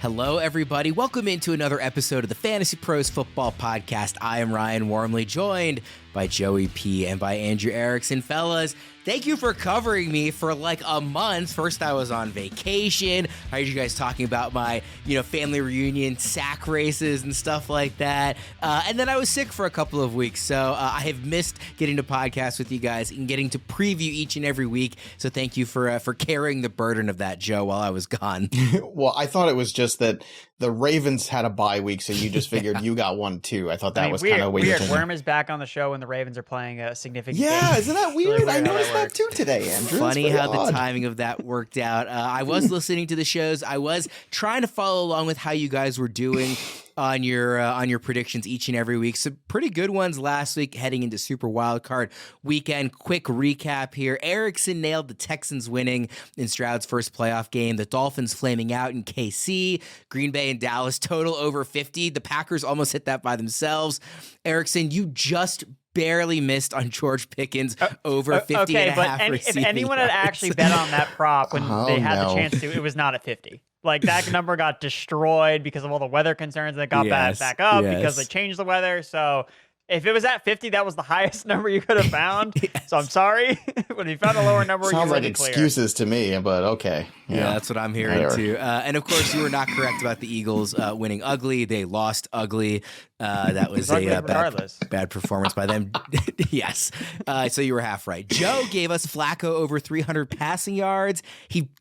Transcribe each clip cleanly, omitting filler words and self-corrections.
Hello, everybody. Welcome into another episode of the Fantasy Pros Football Podcast. I am Ryan Wormeli, joined by Joey P. and by Andrew Erickson. Fellas, thank you for covering me for like a month. First, I was on vacation. I heard you guys talking about my, family reunion sack races and stuff like that. And then I was sick for a couple of weeks. So I have missed getting to podcast with you guys and getting to preview each and every week. So thank you for carrying the burden of that, Joe, while I was gone. Well, I thought it was just that the Ravens had a bye week, so you just figured you got one too. I thought that was kind of weird. Worm is back on the show when the Ravens are playing a significant game. Isn't that weird? Really I noticed that too today, Andrew. Funny how the timing of that worked out. I was listening to the shows. I was trying to follow along with how you guys were doing on your predictions each and every week. Some pretty good ones last week heading into Super Wildcard Weekend. Quick recap here. Erickson nailed the Texans winning in Stroud's first playoff game. The Dolphins flaming out in KC. Green Bay and Dallas total over 50. The Packers almost hit that by themselves. Erickson, you just barely missed on George Pickens over 50 and a half if anyone had actually bet on that prop when they had the chance to, it was not at 50. Like, that number got destroyed because of all the weather concerns that got back up because they changed the weather. So if it was at 50, that was the highest number you could have found. So I'm sorry. When you found a lower number, sounds like excuses to me, but okay. Yeah, that's what I'm hearing too. And of course, you were not correct about the Eagles winning ugly. They lost ugly. That was a bad performance by them. Yes. So you were half right. Joe gave us Flacco over 300 passing yards.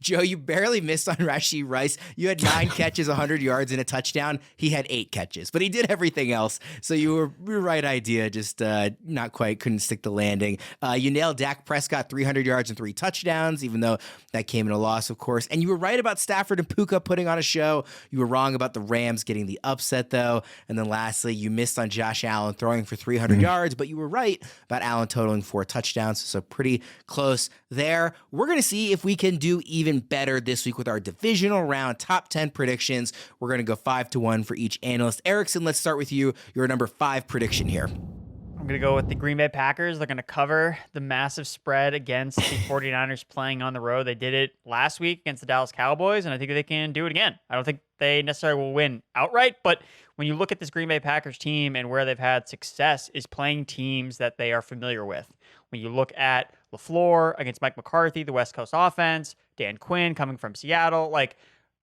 Joe, you barely missed on Rashee Rice. You had 9 catches, 100 yards, and a touchdown. He had 8 catches, but he did everything else. So you were right idea, just not quite, couldn't stick the landing. You nailed Dak Prescott, 300 yards and 3 touchdowns, even though that came in a loss, of course. And you were right about Stafford and Puka putting on a show. You were wrong about the Rams getting the upset, though. And then lastly, you missed on Josh Allen throwing for 300 yards, but you were right about Allen totaling 4 touchdowns. So pretty close there. We're going to see if we can do even better this week with our divisional round top 10 predictions. We're going to go 5-1 for each analyst. Erickson, let's start with you. Your number 5 prediction here. I'm going to go with the Green Bay Packers. They're going to cover the massive spread against the 49ers playing on the road. They did it last week against the Dallas Cowboys, and I think they can do it again. I don't think they necessarily will win outright, but when you look at this Green Bay Packers team and where they've had success is playing teams that they are familiar with. When you look at LaFleur against Mike McCarthy, the West Coast offense, Dan Quinn coming from Seattle,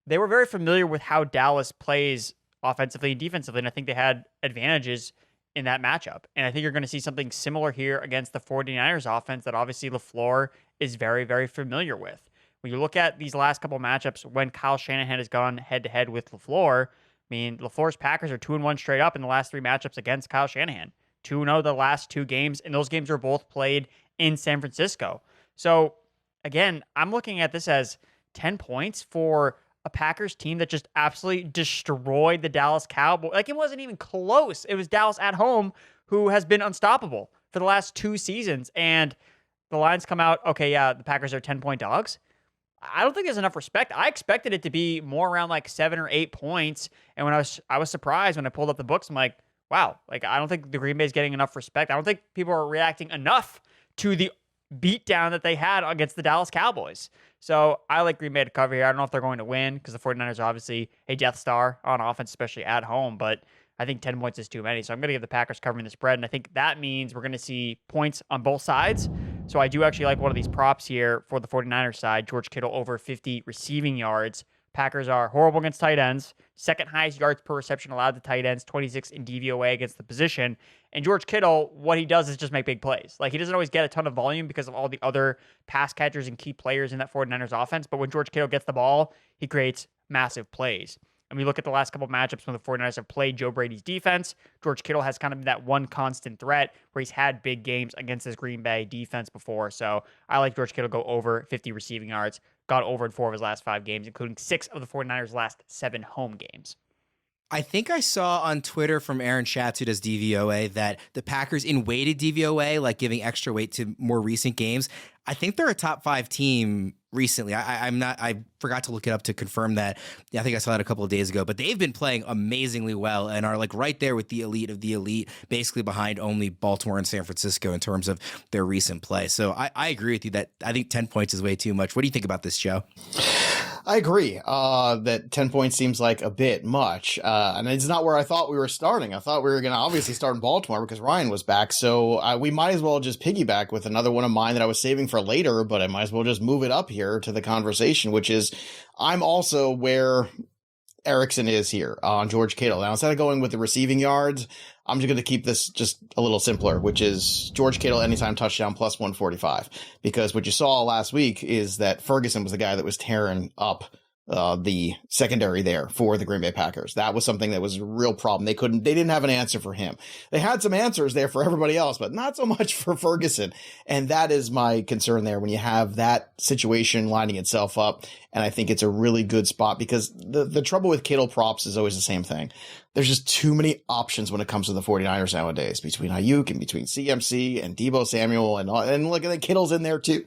they were very familiar with how Dallas plays offensively and defensively, and I think they had advantages in that matchup. And I think you're going to see something similar here against the 49ers offense that obviously LaFleur is very, very familiar with. When you look at these last couple matchups, when Kyle Shanahan has gone head-to-head with LaFleur, LaFleur's Packers are 2-1 straight up in the last 3 matchups against Kyle Shanahan. 2-0 the last 2 games, and those games are both played in San Francisco. So, again, I'm looking at this as 10 points for a Packers team that just absolutely destroyed the Dallas Cowboys. It wasn't even close. It was Dallas at home who has been unstoppable for the last 2 seasons. And the lines come out, the Packers are 10-point dogs. I don't think there's enough respect. I expected it to be more around 7 or 8 points. And when I was surprised when I pulled up the books. I'm like, wow, I don't think the Green Bay is getting enough respect. I don't think people are reacting enough to the beatdown that they had against the Dallas Cowboys. So I like Green Bay to cover here. I don't know if they're going to win because the 49ers are obviously a Death Star on offense, especially at home, but I think 10 points is too many. So I'm going to give the Packers covering the spread, and I think that means we're going to see points on both sides. So I do actually like one of these props here for the 49ers side. George Kittle over 50 receiving yards. Packers are horrible against tight ends. Second highest yards per reception allowed to tight ends, 26 in DVOA against the position. And George Kittle, what he does is just make big plays. He doesn't always get a ton of volume because of all the other pass catchers and key players in that 49ers offense. But when George Kittle gets the ball, he creates massive plays. And we look at the last couple of matchups when the 49ers have played Joe Brady's defense. George Kittle has kind of been that one constant threat where he's had big games against his Green Bay defense before. So I like George Kittle go over 50 receiving yards. Got over in 4 of his last 5 games, including 6 of the 49ers' last 7 home games. I think I saw on Twitter from Aaron Schatz, who does DVOA, that the Packers in weighted DVOA, giving extra weight to more recent games, I think they're a top 5 team recently. I forgot to look it up to confirm that. I think I saw that a couple of days ago, but they've been playing amazingly well and are right there with the elite of the elite, basically behind only Baltimore and San Francisco in terms of their recent play. So I agree with you that I think 10 points is way too much. What do you think about this, Joe? I agree that 10 points seems like a bit much. And it's not where I thought we were starting. I thought we were going to obviously start in Baltimore because Ryan was back. So we might as well just piggyback with another one of mine that I was saving for later, but I might as well just move it up here to the conversation, which is I'm also where Erickson is here on George Kittle. Now, instead of going with the receiving yards, I'm just going to keep this just a little simpler, which is George Kittle anytime touchdown plus 145. Because what you saw last week is that Ferguson was the guy that was tearing up the secondary there for the Green Bay Packers. That was something that was a real problem. They didn't have an answer for him. They had some answers there for everybody else, but not so much for Ferguson. And that is my concern there when you have that situation lining itself up. And I think it's a really good spot because the trouble with Kittle props is always the same thing. There's just too many options when it comes to the 49ers nowadays between Ayuk and between CMC and Deebo Samuel and look at the Kittle's in there too.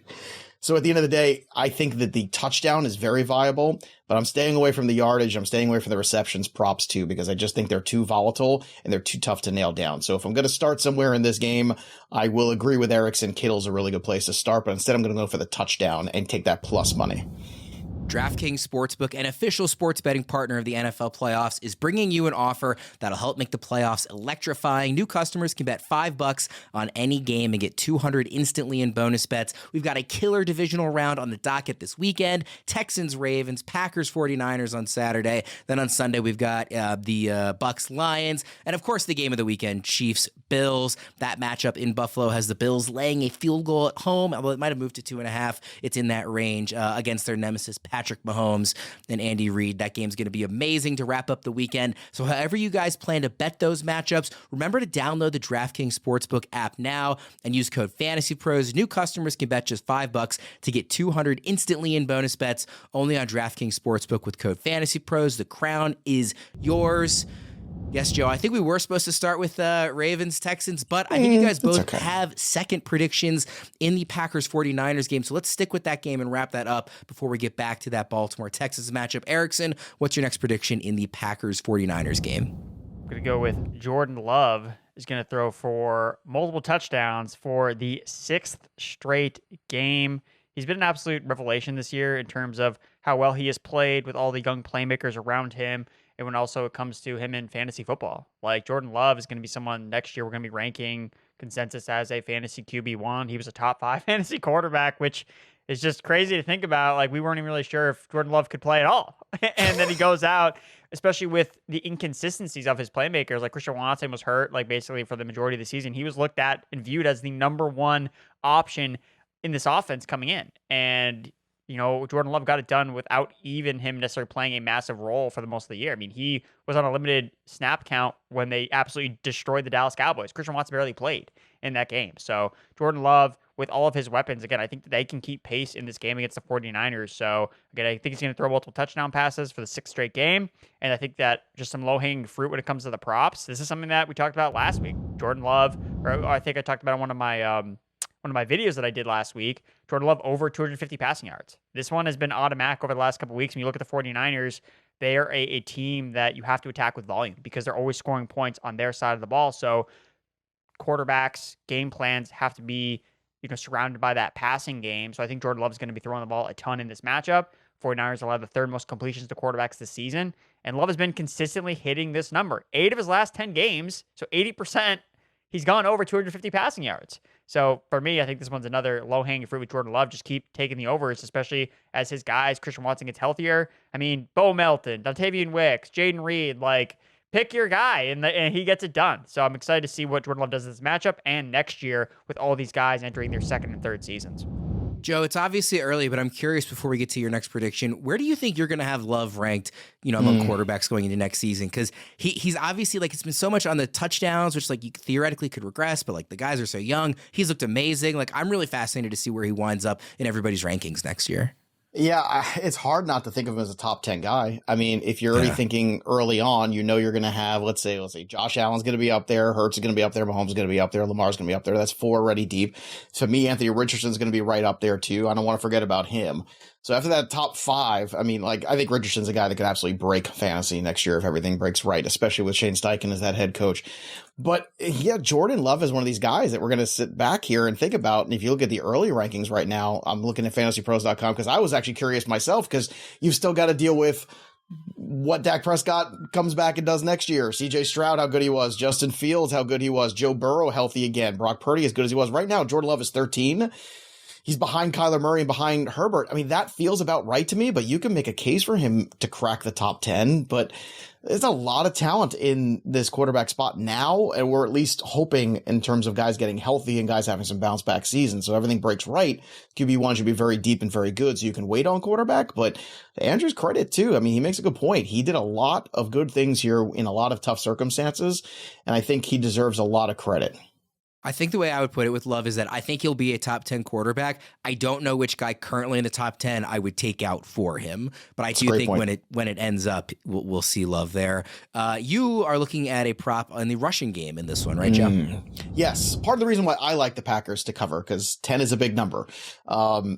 So at the end of the day, I think that the touchdown is very viable, but I'm staying away from the yardage. I'm staying away from the receptions props too, because I just think they're too volatile and they're too tough to nail down. So if I'm going to start somewhere in this game, I will agree with Erickson. Kittle's a really good place to start, but instead I'm going to go for the touchdown and take that plus money. DraftKings Sportsbook, an official sports betting partner of the NFL playoffs, is bringing you an offer that'll help make the playoffs electrifying. New customers can bet $5 on any game and get $200 instantly in bonus bets. We've got a killer divisional round on the docket this weekend. Texans, Ravens, Packers, 49ers on Saturday. Then on Sunday, we've got the Bucks, Lions, and of course the game of the weekend, Chiefs, Bills. That matchup in Buffalo has the Bills laying a field goal at home, although it might have moved to 2.5. It's in that range against their nemesis, Patrick Mahomes and Andy Reid. That game's going to be amazing to wrap up the weekend. So however you guys plan to bet those matchups, remember to download the DraftKings Sportsbook app now and use code FantasyPros. New customers can bet just $5 to get $200 instantly in bonus bets only on DraftKings Sportsbook with code FantasyPros. The crown is yours. Yes, Joe, I think we were supposed to start with Ravens, Texans, but I think you guys both have second predictions in the Packers 49ers game. So let's stick with that game and wrap that up before we get back to that Baltimore Texans matchup. Erickson, what's your next prediction in the Packers 49ers game? I'm going to go with Jordan Love is going to throw for multiple touchdowns for the 6th straight game. He's been an absolute revelation this year in terms of how well he has played with all the young playmakers around him. And when also it comes to him in fantasy football, like Jordan Love is going to be someone next year we're going to be ranking consensus as a fantasy QB1. He was a top 5 fantasy quarterback, which is just crazy to think about. Like we weren't even really sure if Jordan Love could play at all. And then he goes out, especially with the inconsistencies of his playmakers. Like Christian Watson was hurt, like basically for the majority of the season. He was looked at and viewed as the number one option in this offense coming in. And Jordan Love got it done without even him necessarily playing a massive role for the most of the year. I mean, he was on a limited snap count when they absolutely destroyed the Dallas Cowboys. Christian Watson barely played in that game. So Jordan Love, with all of his weapons, again, I think that they can keep pace in this game against the 49ers. So again, I think he's going to throw multiple touchdown passes for the 6th straight game. And I think that just some low-hanging fruit when it comes to the props. This is something that we talked about last week. Jordan Love, or I think I talked about on one of my videos that I did last week, Jordan Love over 250 passing yards. This one has been automatic over the last couple of weeks. When you look at the 49ers, they are a team that you have to attack with volume because they're always scoring points on their side of the ball. So quarterbacks, game plans have to be, surrounded by that passing game. So I think Jordan Love is going to be throwing the ball a ton in this matchup. 49ers allowed the 3rd most completions to quarterbacks this season. And Love has been consistently hitting this number. 8 of his last 10 games, so 80%, he's gone over 250 passing yards. So for me, I think this one's another low-hanging fruit with Jordan Love. Just keep taking the overs, especially as his guys, Christian Watson, gets healthier. I mean, Bo Melton, Dontavian Wicks, Jaden Reed, pick your guy, and he gets it done. So I'm excited to see what Jordan Love does in this matchup and next year with all these guys entering their 2nd and 3rd seasons. Joe, it's obviously early, but I'm curious before we get to your next prediction, where do you think you're going to have Love ranked, among quarterbacks going into next season? Because he's obviously, it's been so much on the touchdowns, which, you theoretically could regress, but, the guys are so young. He's looked amazing. I'm really fascinated to see where he winds up in everybody's rankings next year. Yeah, it's hard not to think of him as a top 10 guy. I mean, if you're already thinking early on, you're going to have, let's say Josh Allen's going to be up there, Hurts is going to be up there, Mahomes is going to be up there, Lamar's going to be up there. That's 4 already deep. To me, Anthony Richardson's going to be right up there too. I don't want to forget about him. So after that top 5, I mean, like, I think Richardson's a guy that could absolutely break fantasy next year if everything breaks right, especially with Shane Steichen as that head coach. But yeah, Jordan Love is one of these guys that we're going to sit back here and think about. And if you look at the early rankings right now, I'm looking at fantasypros.com because I was actually curious myself because you've still got to deal with what Dak Prescott comes back and does next year. CJ Stroud, how good he was. Justin Fields, how good he was. Joe Burrow, healthy again. Brock Purdy, as good as he was. Right now, Jordan Love is 13. He's behind Kyler Murray and behind Herbert. I mean, that feels about right to me, but you can make a case for him to crack the top 10. But there's a lot of talent in this quarterback spot now, and we're at least hoping in terms of guys getting healthy and guys having some bounce back seasons. So everything breaks right. QB1 should be very deep and very good, so you can wait on quarterback. But to Andrew's credit, too, I mean, he makes a good point. He did a lot of good things here in a lot of tough circumstances, and I think he deserves a lot of credit. I think the way I would put it with Love is that I think he'll be a top 10 quarterback. I don't know which guy currently in the top 10 I would take out for him, but I do think when it ends up, we'll see Love there. You are looking at a prop on the rushing game in this one, right, Joe? Yes. Part of the reason why I like the Packers to cover, because 10 is a big number,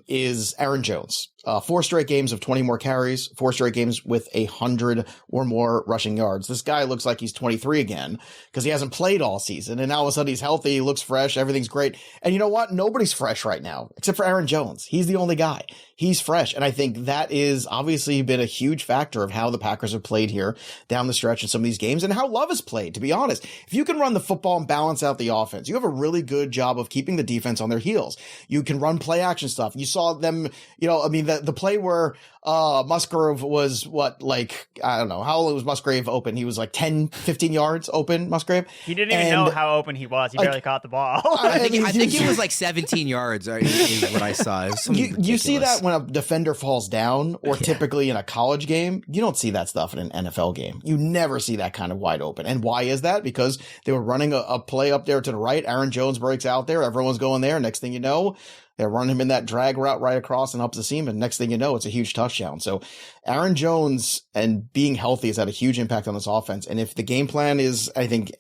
is Aaron Jones. 4 straight games of 20 more carries, 4 straight games with 100 or more rushing yards. This guy looks like he's 23 again because he hasn't played all season. And now all of a sudden he's healthy. He looks fresh. Everything's great. And you know what? Nobody's fresh right now except for Aaron Jones. He's the only guy. He's fresh. And I think that is obviously been a huge factor of how the Packers have played here down the stretch in some of these games and how Love has played, to be honest. If you can run the football and balance out the offense, you have a really good job of keeping the defense on their heels. You can run play action stuff. You saw them, the play where Musgrave was I don't know, how old was Musgrave open? He was like 10, 15 yards open, Musgrave. He didn't even know how open he was. He barely caught the ball. I think it was like 17 yards is what I saw. You see that when a defender falls down, or typically in a college game. You don't see that stuff in an NFL game. You never see that kind of wide open. And why is that? Because they were running a play up there to the right. Aaron Jones breaks out there. Everyone's going there. Next thing you know, they're running him in that drag route right across and up the seam. And next thing you know, it's a huge touchdown. So Aaron Jones and being healthy has had a huge impact on this offense. And if the game plan is, I think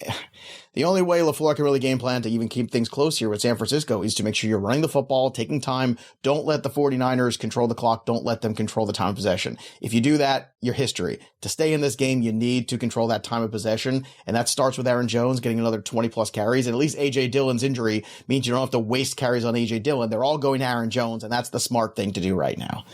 the only way LaFleur can really game plan to even keep things close here with San Francisco is to make sure you're running the football, taking time. Don't let the 49ers control the clock. Don't let them control the time of possession. If you do that, you're history. To stay in this game, you need to control that time of possession. And that starts with Aaron Jones getting another 20 plus carries. And at least A.J. Dillon's injury means you don't have to waste carries on A.J. Dillon. They're all going to Aaron Jones. And that's the smart thing to do right now.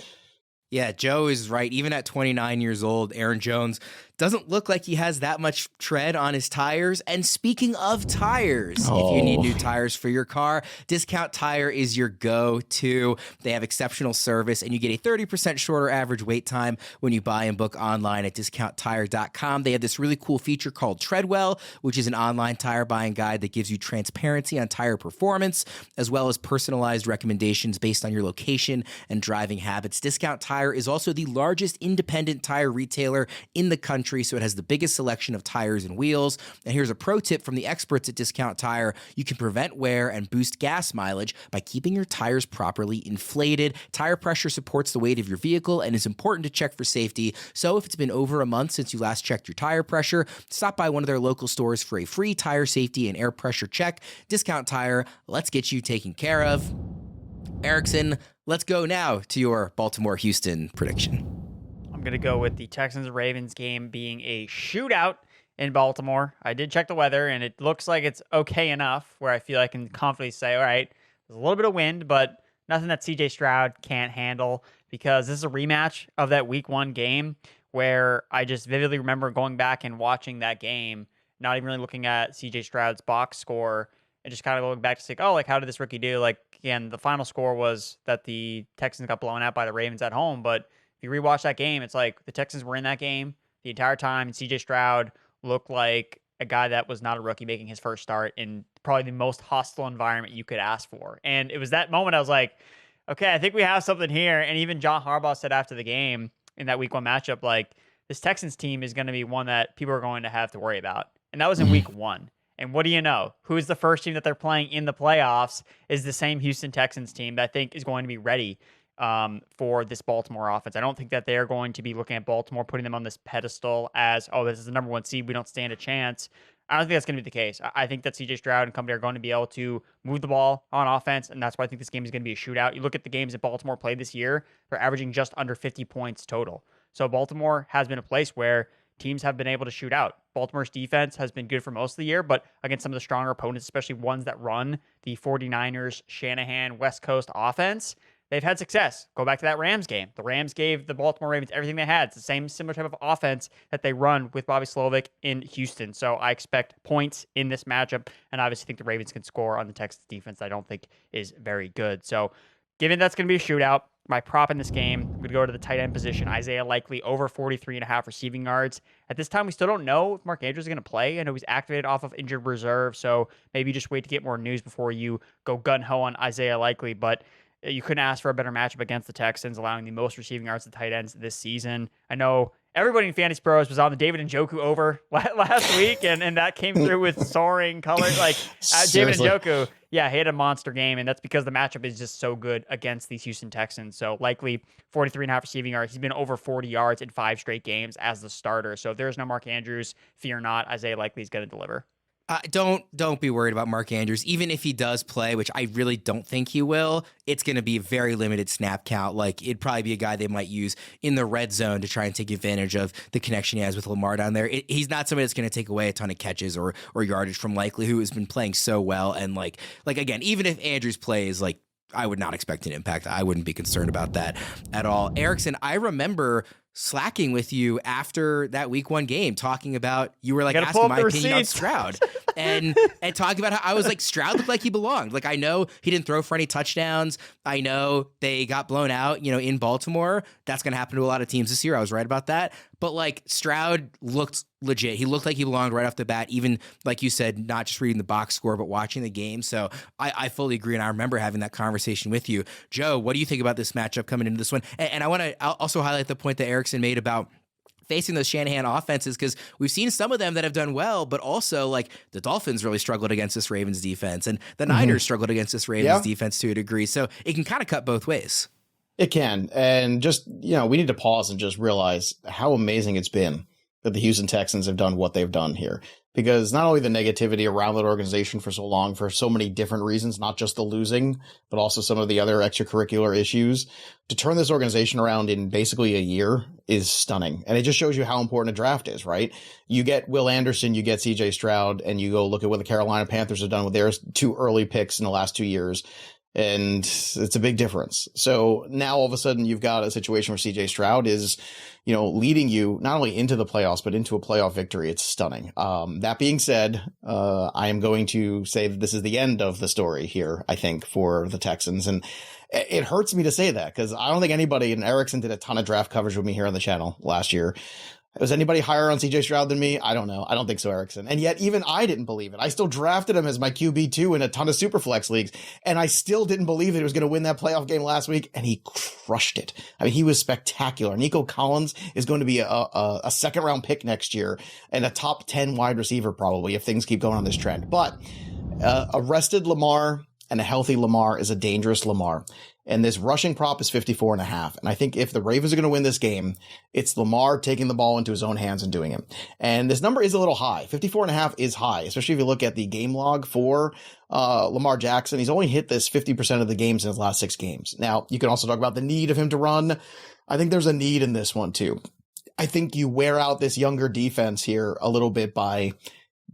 Yeah, Joe is right. Even at 29 years old, Aaron Jones doesn't look like he has that much tread on his tires. And speaking of tires, if you need new tires for your car, Discount Tire is your go-to. They have exceptional service, and you get a 30% shorter average wait time when you buy and book online at discounttire.com. They have this really cool feature called Treadwell, which is an online tire buying guide that gives you transparency on tire performance, as well as personalized recommendations based on your location and driving habits. Discount Tire is also the largest independent tire retailer in the country, so it has the biggest selection of tires and wheels. And here's a pro tip from the experts at Discount Tire. You can prevent wear and boost gas mileage by keeping your tires properly inflated. Tire pressure supports the weight of your vehicle and is important to check for safety. So if it's been over a month since you last checked your tire pressure, stop by one of their local stores for a free tire safety and air pressure check. Discount Tire, let's get you taken care of. Erickson, let's go now to your Baltimore-Houston prediction. I'm going to go with the Texans-Ravens game being a shootout in Baltimore. I did check the weather, and it looks like it's okay enough where I feel I can confidently say, all right, there's a little bit of wind, but nothing that CJ Stroud can't handle, because this is a rematch of that week 1 game where I just vividly remember going back and watching that game, not even really looking at CJ Stroud's box score, and just kind of going back to say, how did this rookie do? Again, the final score was that the Texans got blown out by the Ravens at home, but if you rewatch that game, it's like the Texans were in that game the entire time, and CJ Stroud looked like a guy that was not a rookie making his first start in probably the most hostile environment you could ask for. And it was that moment I was like, okay, I think we have something here. And even John Harbaugh said after the game in that week 1 matchup, this Texans team is going to be one that people are going to have to worry about. And that was in week 1. And what do you know? Who's the first team that they're playing in the playoffs is the same Houston Texans team that I think is going to be ready for this Baltimore offense. I don't think that they're going to be looking at Baltimore, putting them on this pedestal as, this is the number 1 seed, we don't stand a chance. I don't think that's going to be the case. I think that CJ Stroud and company are going to be able to move the ball on offense, and that's why I think this game is going to be a shootout. You look at the games that Baltimore played this year, they're averaging just under 50 points total. So Baltimore has been a place where teams have been able to shoot out. Baltimore's defense has been good for most of the year, but against some of the stronger opponents, especially ones that run the 49ers, Shanahan, West Coast offense, they've had success. Go back to that Rams game. The Rams gave the Baltimore Ravens everything they had. It's the same similar type of offense that they run with Bobby Slovic in Houston. So I expect points in this matchup, and obviously think the Ravens can score on the Texans defense I don't think is very good. So given that's going to be a shootout, my prop in this game would go to the tight end position. Isaiah Likely over 43.5 receiving yards. At this time, we still don't know if Mark Andrews is going to play. I know he's activated off of injured reserve, so maybe just wait to get more news before you go gun-ho on Isaiah Likely. But you couldn't ask for a better matchup against the Texans, allowing the most receiving yards to tight ends this season. I know everybody in FantasyPros was on the David Njoku over last week, and that came through with soaring colors. Like David Njoku, yeah, he had a monster game, and that's because the matchup is just so good against these Houston Texans. So Likely 43.5 receiving yards. He's been over 40 yards in 5 straight games as the starter. So if there's no Mark Andrews, fear not, Isaiah Likely is going to deliver. Don't be worried about Mark Andrews. Even if he does play, which I really don't think he will, it's going to be a very limited snap count. Like, it'd probably be a guy they might use in the red zone to try and take advantage of the connection he has with Lamar down there. He's not somebody that's going to take away a ton of catches or yardage from Likely, who has been playing so well. And like again, even if Andrews plays, like, I would not expect an impact. I wouldn't be concerned about that at all. Erickson, I remember slacking with you after that week 1 game, talking about, you were like asking my opinion on Stroud and talking about how I was like, Stroud looked like he belonged. Like, I know he didn't throw for any touchdowns. I know they got blown out, in Baltimore. That's going to happen to a lot of teams this year. I was right about that. But like, Stroud looked legit. He looked like he belonged right off the bat, even like you said, not just reading the box score, but watching the game. So I fully agree. And I remember having that conversation with you. Joe, what do you think about this matchup coming into this one? And I want to also highlight the point that Erickson made about facing those Shanahan offenses, because we've seen some of them that have done well, but also like the Dolphins really struggled against this Ravens defense, and the Niners struggled against this Ravens defense to a degree. So it can kind of cut both ways. It can. And just, we need to pause and just realize how amazing it's been that the Houston Texans have done what they've done here. Because not only the negativity around that organization for so long, for so many different reasons, not just the losing, but also some of the other extracurricular issues, to turn this organization around in basically a year is stunning. And it just shows you how important a draft is, right? You get Will Anderson, you get CJ Stroud, and you go look at what the Carolina Panthers have done with their 2 early picks in the last 2 years. And it's a big difference. So now all of a sudden you've got a situation where CJ Stroud is, leading you not only into the playoffs, but into a playoff victory. It's stunning. That being said, I am going to say that this is the end of the story here, I think, for the Texans. And it hurts me to say that, because I don't think anybody, and Erickson did a ton of draft coverage with me here on the channel last year. Was anybody higher on CJ Stroud than me? I don't know. I don't think so, Erickson. And yet even I didn't believe it. I still drafted him as my QB2 in a ton of Superflex leagues, and I still didn't believe that he was going to win that playoff game last week, and he crushed it. I mean, he was spectacular. Nico Collins is going to be a second-round pick next year and a top 10 wide receiver probably if things keep going on this trend. But a rested Lamar and a healthy Lamar is a dangerous Lamar. And this rushing prop is 54.5. And I think if the Ravens are going to win this game, it's Lamar taking the ball into his own hands and doing it. And this number is a little high. 54.5 is high, especially if you look at the game log for Lamar Jackson. He's only hit this 50% of the games in his last 6 games. Now, you can also talk about the need of him to run. I think there's a need in this one too. I think you wear out this younger defense here a little bit by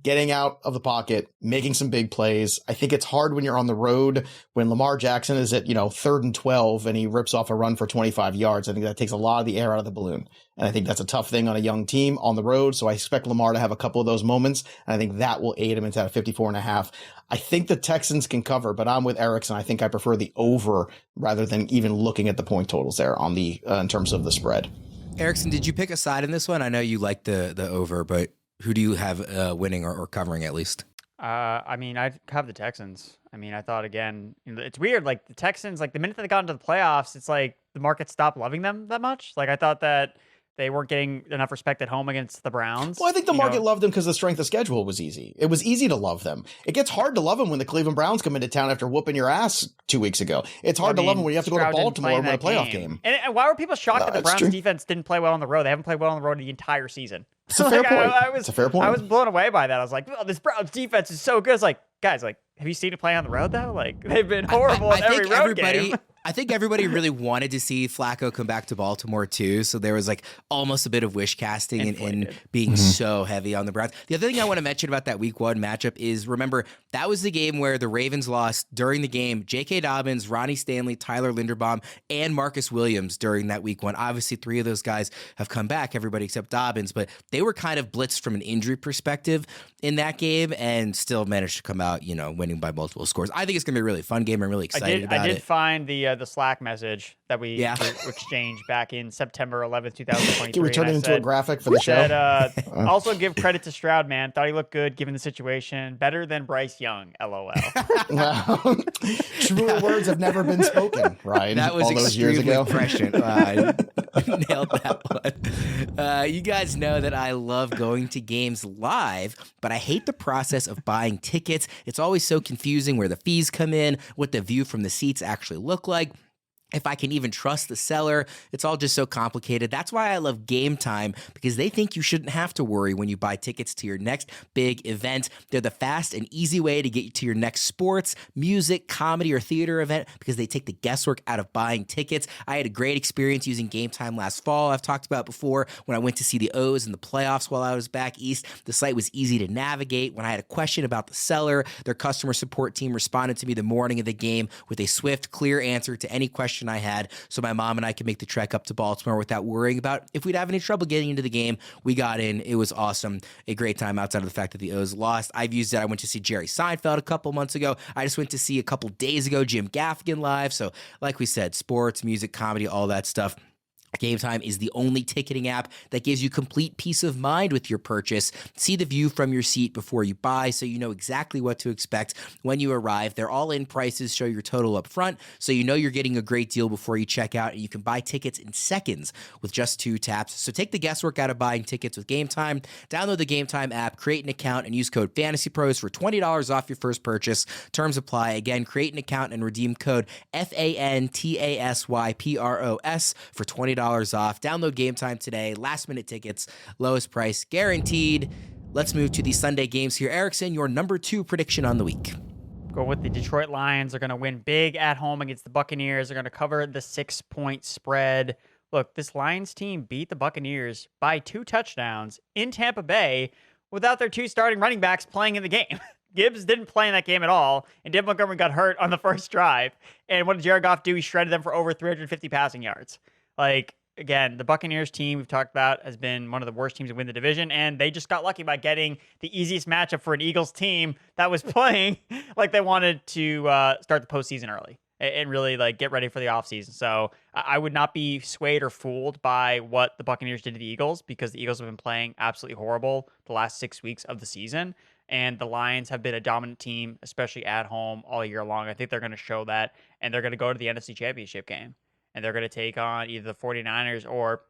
getting out of the pocket, making some big plays. I think it's hard when you're on the road, when Lamar Jackson is at, 3rd and 12 and he rips off a run for 25 yards. I think that takes a lot of the air out of the balloon. And I think that's a tough thing on a young team on the road. So I expect Lamar to have a couple of those moments. And I think that will aid him into that 54.5. I think the Texans can cover, but I'm with Erickson. I think I prefer the over rather than even looking at the point totals there on the, in terms of the spread. Erickson, did you pick a side in this one? I know you like the over, but who do you have winning or covering at least? I have the Texans. I thought, again, it's weird. Like, the Texans, like, the minute they got into the playoffs, it's like the market stopped loving them that much. Like, I thought that they weren't getting enough respect at home against the Browns. Well, I think the market loved them because the strength of schedule was easy. It was easy to love them. It gets hard to love them when the Cleveland Browns come into town after whooping your ass 2 weeks ago. It's hard to love them when you have to go to Baltimore and win a playoff game. And why were people shocked that the Browns defense didn't play well on the road? They haven't played well on the road the entire season. It's a fair point. It's a fair point. I was blown away by that. I was like, oh, this Browns defense is so good. It's like, guys, like, have you seen it play on the road though? Like, they've been horrible in every road game. I think everybody really wanted to see Flacco come back to Baltimore too. So there was like almost a bit of wish casting in being so heavy on the Browns. The other thing I want to mention about that week 1 matchup is, remember, that was the game where the Ravens lost during the game. J.K. Dobbins, Ronnie Stanley, Tyler Linderbaum, and Marcus Williams during that week 1. Obviously, 3 of those guys have come back, everybody except Dobbins, but they were kind of blitzed from an injury perspective in that game and still managed to come out, winning by multiple scores. I think it's going to be a really fun game. I'm really excited about it. I did find the Slack message that we exchanged back in September 11th, 2023. Can we turn it into a graphic for the show? Also give credit to Stroud, man. Thought he looked good given the situation. Better than Bryce Young, LOL. Truer words have never been spoken, Ryan. That was all those years ago. Prescient. Nailed that one. You guys know that I love going to games live, but I hate the process of buying tickets. It's always so confusing where the fees come in, what the view from the seats actually look like, if I can even trust the seller. It's all just so complicated. That's why I love Game Time, because they think you shouldn't have to worry when you buy tickets to your next big event. They're the fast and easy way to get you to your next sports, music, comedy, or theater event, because they take the guesswork out of buying tickets. I had a great experience using Game Time last fall. I've talked about before when I went to see the O's in the playoffs while I was back east. The site was easy to navigate. When I had a question about the seller, their customer support team responded to me the morning of the game with a swift, clear answer to any question I had, so my mom and I could make the trek up to Baltimore without worrying about if we'd have any trouble getting into the game. We got in. It was awesome. A great time outside of the fact that the O's lost. I've used it. I went to see Jerry Seinfeld a couple months ago. I just went to see a couple days ago Jim Gaffigan live. So like we said, sports, music, comedy, all that stuff. Game Time is the only ticketing app that gives you complete peace of mind with your purchase. See the view from your seat before you buy, so you know exactly what to expect when you arrive. Their all-in prices show your total up front, so you know you're getting a great deal before you check out, and you can buy tickets in seconds with just 2 taps. So take the guesswork out of buying tickets with Game Time. Download the Game Time app, create an account, and use code FANTASYPROS for $20 off your first purchase. Terms apply. Again, create an account and redeem code FANTASYPROS for $20 off. Download Game Time today. Last minute tickets, lowest price guaranteed. Let's move to the Sunday games here. Erickson, your number 2 prediction on the week. Go with the Detroit Lions. They're going to win big at home against the Buccaneers. They're going to cover the 6-point spread. Look, this Lions team beat the Buccaneers by 2 touchdowns in Tampa Bay without their 2 starting running backs playing in the game. Gibbs didn't play in that game at all, and David Montgomery got hurt on the first drive. And what did Jared Goff do? He shredded them for over 350 passing yards. Like, again, the Buccaneers team we've talked about has been one of the worst teams to win the division, and they just got lucky by getting the easiest matchup for an Eagles team that was playing like they wanted to start the postseason early and really like get ready for the offseason. So I would not be swayed or fooled by what the Buccaneers did to the Eagles, because the Eagles have been playing absolutely horrible the last 6 weeks of the season, and the Lions have been a dominant team, especially at home, all year long. I think they're going to show that, and they're going to go to the NFC Championship game. And they're going to take on either the 49ers or,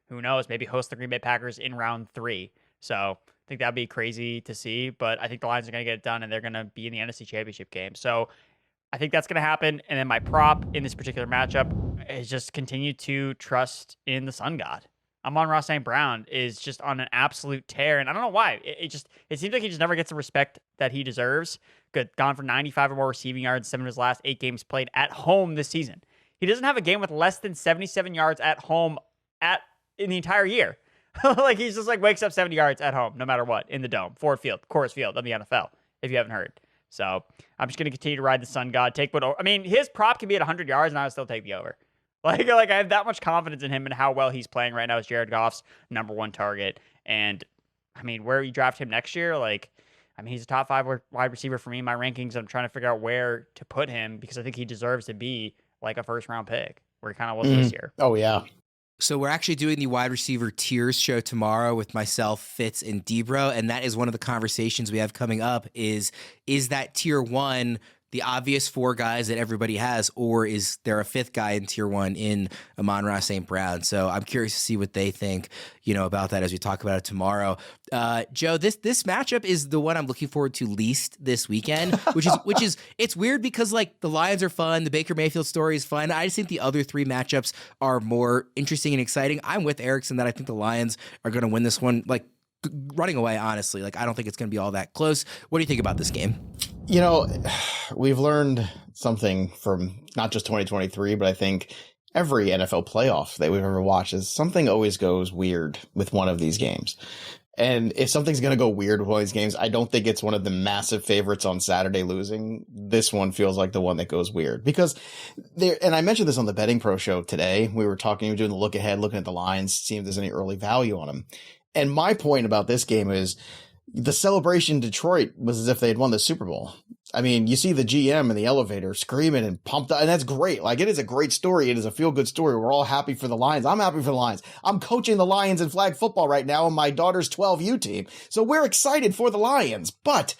who knows, maybe host the Green Bay Packers in round 3. So I think that'd be crazy to see. But I think the Lions are going to get it done, and they're going to be in the NFC Championship game. So I think that's going to happen. And then my prop in this particular matchup is just continue to trust in the Sun God. Amon-Ra St. Brown is just on an absolute tear. And I don't know why. It seems like he just never gets the respect that he deserves. Good. Gone for 95 or more receiving yards, 7 of his last 8 games played at home this season. He doesn't have a game with less than 77 yards at home in the entire year. Like, he's just like wakes up 70 yards at home, no matter what, in the dome, Ford Field, Coors Field of the NFL, if you haven't heard. So I'm just going to continue to ride the Sun God. His prop can be at 100 yards, and I would still take the over. Like I have that much confidence in him and how well he's playing right now as Jared Goff's number 1 target. And I mean, where you draft him next year, he's a top 5 wide receiver for me in my rankings. I'm trying to figure out where to put him, because I think he deserves to be like a first-round pick, where he kind of was this year. Oh, yeah. So we're actually doing the wide receiver tiers show tomorrow with myself, Fitz, and Debro, and that is one of the conversations we have coming up is that tier 1 the obvious 4 guys that everybody has, or is there a 5th guy in tier 1 in Amon-Ra St. Brown? So I'm curious to see what they think, about that as we talk about it tomorrow. Joe, this matchup is the one I'm looking forward to least this weekend, which is it's weird because like the Lions are fun, the Baker Mayfield story is fun. I just think the other 3 matchups are more interesting and exciting. I'm with Erickson that I think the Lions are going to win this one like running away, honestly. Like, I don't think it's going to be all that close. What do you think about this game? You know, we've learned something from not just 2023, but I think every NFL playoff that we've ever watched is something always goes weird with one of these games. And if something's going to go weird with one of these games, I don't think it's one of the massive favorites on Saturday losing. This one feels like the one that goes weird because there, and I mentioned this on the Betting Pro show today. We were talking, doing the look ahead, looking at the lines, seeing if there's any early value on them. And my point about this game is the celebration in Detroit was as if they had won the Super Bowl. I mean, you see the GM in the elevator screaming and pumped up, and that's great. Like, it is a great story. It is a feel-good story. We're all happy for the Lions. I'm happy for the Lions. I'm coaching the Lions in flag football right now on my daughter's 12U team. So we're excited for the Lions, but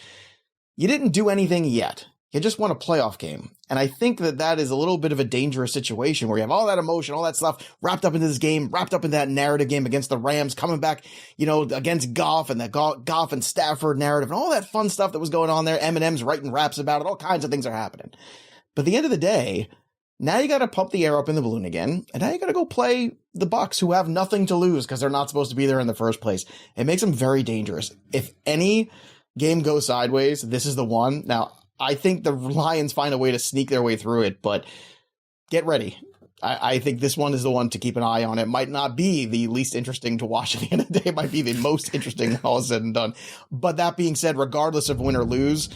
you didn't do anything yet. You just won a playoff game. And I think that that is a little bit of a dangerous situation where you have all that emotion, all that stuff wrapped up into this game, wrapped up in that narrative game against the Rams, coming back, you know, against Goff and that Goff and Stafford narrative and all that fun stuff that was going on there. Eminem's writing raps about it. All kinds of things are happening. But at the end of the day, now you got to pump the air up in the balloon again. And now you got to go play the Bucs, who have nothing to lose because they're not supposed to be there in the first place. It makes them very dangerous. If any game goes sideways, this is the one. Now, I think the Lions find a way to sneak their way through it, but get ready. I think this one is the one to keep an eye on. It might not be the least interesting to watch at the end of the day. It might be the most interesting when all is said and done. But that being said, regardless of win or lose,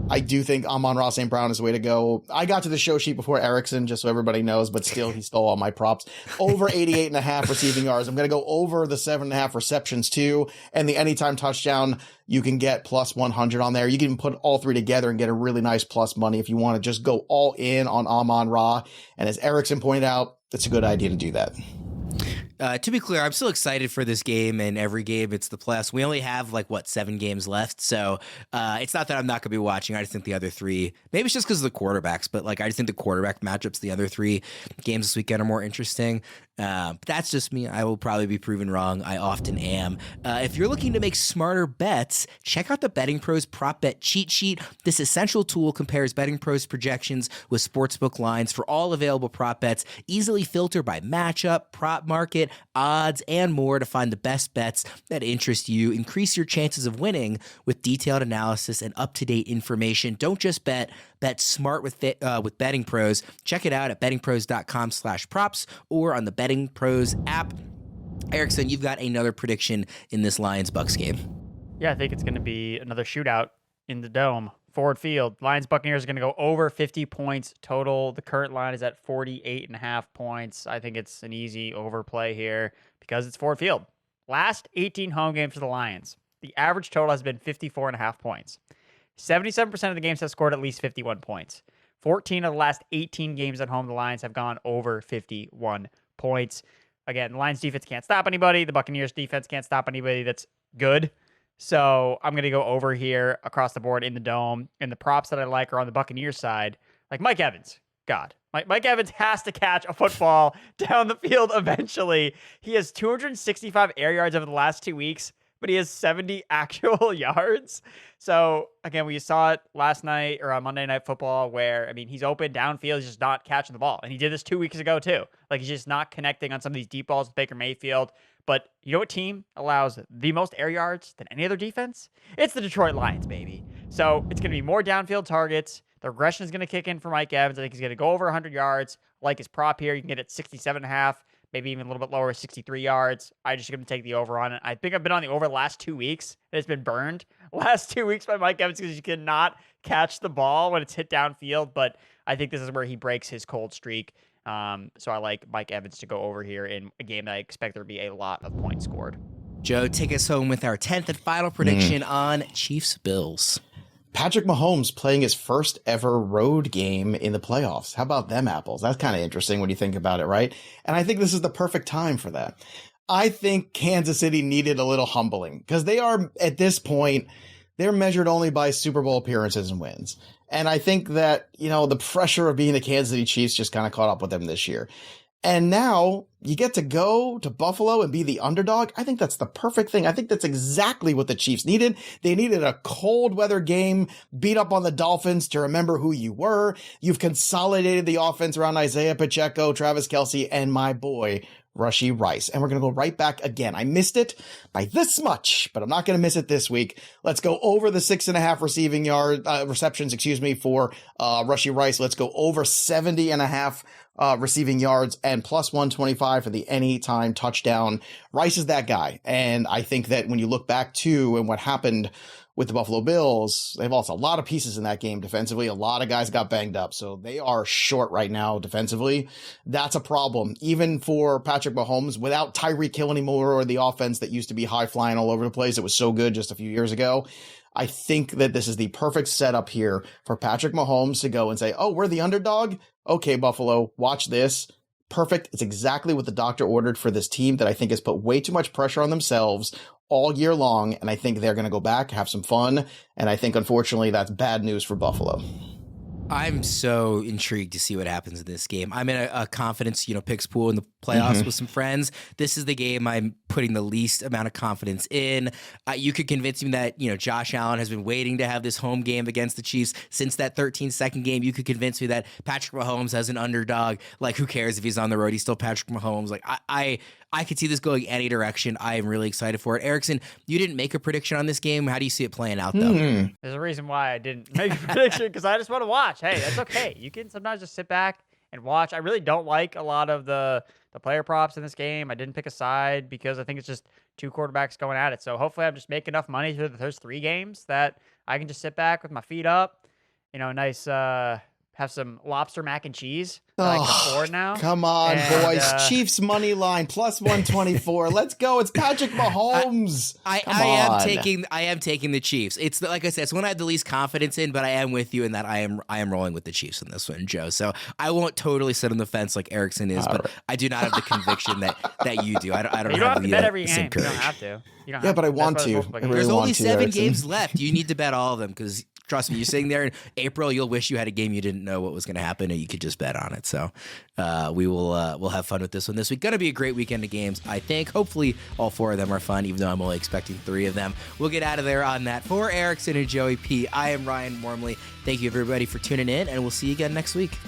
I do think Amon-Ra St. Brown is the way to go. I got to the show sheet before Erickson, just so everybody knows, but still he stole all my props. Over 88.5 receiving yards. I'm going to go over the 7.5 receptions too. And the anytime touchdown, you can get plus 100 on there. You can put all three together and get a really nice plus money if you want to just go all in on Amon-Ra. And as Erickson pointed out, it's a good idea to do that. To be clear, I'm still excited for this game, and every game it's the playoffs. We only have 7 games left, so it's not that I'm not going to be watching. I just think the other three, maybe it's just because of the quarterbacks, but I just think the quarterback matchups, the other 3 games this weekend are more interesting. But that's just me. I will probably be proven wrong. I often am. If you're looking to make smarter bets, check out the Betting Pros Prop Bet Cheat Sheet. This essential tool compares Betting Pros projections with sportsbook lines for all available prop bets. Easily filter by matchup, prop market, odds, and more to find the best bets that interest you. Increase your chances of winning with detailed analysis and up-to-date information. Don't just bet. Bet smart with Betting Pros. Check it out at bettingpros.com/props or on the Betting Pros app. Erickson, you've got another prediction in this Lions-Bucs game. Yeah, I think it's going to be another shootout in the Dome. Ford Field. Lions-Buccaneers are going to go over 50 points total. The current line is at 48.5 points. I think it's an easy overplay here because it's Ford Field. Last 18 home games for the Lions, the average total has been 54.5 points. 77% of the games have scored at least 51 points. 14 of the last 18 games at home, the Lions have gone over 51 points. Again, the Lions defense can't stop anybody. The Buccaneers defense can't stop anybody that's good. So I'm going to go over here across the board in the Dome. And the props that I like are on the Buccaneers side, like Mike Evans. God, Mike Evans has to catch a football down the field eventually. He has 265 air yards over the last 2 weeks, but he has 70 actual yards. So again, we saw it last night or on Monday Night Football where, he's open downfield. He's just not catching the ball. And he did this 2 weeks ago too. He's just not connecting on some of these deep balls with Baker Mayfield. But you know what team allows the most air yards than any other defense? It's the Detroit Lions, baby. So it's going to be more downfield targets. The regression is going to kick in for Mike Evans. I think he's going to go over 100 yards. Like his prop here, you can get it 67.5, maybe even a little bit lower, 63 yards. I just going to take the over on it. I think I've been on the over the last 2 weeks, and it's been burned last 2 weeks by Mike Evans because you cannot catch the ball when it's hit downfield. But I think this is where he breaks his cold streak. So I like Mike Evans to go over here in a game that I expect there to be a lot of points scored. Joe, take us home with our 10th and final prediction on Chiefs-Bills. Patrick Mahomes playing his first ever road game in the playoffs. How about them apples? That's kind of interesting when you think about it, right? And I think this is the perfect time for that. I think Kansas City needed a little humbling because they are, at this point, they're measured only by Super Bowl appearances and wins. And I think that, the pressure of being the Kansas City Chiefs just kind of caught up with them this year. And now you get to go to Buffalo and be the underdog. I think that's the perfect thing. I think that's exactly what the Chiefs needed. They needed a cold weather game, beat up on the Dolphins to remember who you were. You've consolidated the offense around Isaiah Pacheco, Travis Kelce, and my boy, Rashee Rice. And we're going to go right back again. I missed it by this much, but I'm not going to miss it this week. Let's go over the 6.5 receptions, for Rashee Rice. Let's go over 70.5 receiving yards and plus 125 for the anytime touchdown. Rice is that guy. And I think that when you look back to and what happened with the Buffalo Bills, they've lost a lot of pieces in that game defensively. A lot of guys got banged up. So they are short right now defensively. That's a problem. Even for Patrick Mahomes, without Tyreek Hill anymore, or the offense that used to be high flying all over the place. It was so good just a few years ago. I think that this is the perfect setup here for Patrick Mahomes to go and say, oh, we're the underdog. Okay, Buffalo, watch this. Perfect. It's exactly what the doctor ordered for this team that I think has put way too much pressure on themselves all year long. And I think they're going to go back, have some fun. And I think, unfortunately, that's bad news for Buffalo. I'm so intrigued to see what happens in this game. I'm in a confidence, picks pool in the playoffs with some friends. This is the game I'm putting the least amount of confidence in. You could convince me that, Josh Allen has been waiting to have this home game against the Chiefs since that 13-second game. You could convince me that Patrick Mahomes as an underdog, who cares if he's on the road? He's still Patrick Mahomes. I could see this going any direction. I am really excited for it. Erickson, you didn't make a prediction on this game. How do you see it playing out, though? There's a reason why I didn't make a prediction, because I just want to watch. Hey, that's okay. You can sometimes just sit back and watch. I really don't like a lot of the player props in this game. I didn't pick a side because I think it's just two quarterbacks going at it. So hopefully I'm just making enough money through those 3 games that I can just sit back with my feet up, nice, have some lobster mac and cheese that I can afford now. Come on, boys. Chiefs money line plus 124. Let's go. It's Patrick Mahomes. I am taking the Chiefs. It's like I said, it's one I have the least confidence in, but I am with you in that I am rolling with the Chiefs in this one, Joe. So I won't totally sit on the fence like Erickson is, but I do not have the conviction that you do. I don't have to bet every game. You don't have to. But I want to. There's only 7 games left. You need to bet all of them because trust me, you're sitting there in April, you'll wish you had a game you didn't know what was going to happen and you could just bet on it. So we'll have fun with this one this week. Going to be a great weekend of games, I think. Hopefully all 4 of them are fun, even though I'm only expecting 3 of them. We'll get out of there on that. For Erickson and Joey P, I am Ryan Wormeli. Thank you, everybody, for tuning in, and we'll see you again next week.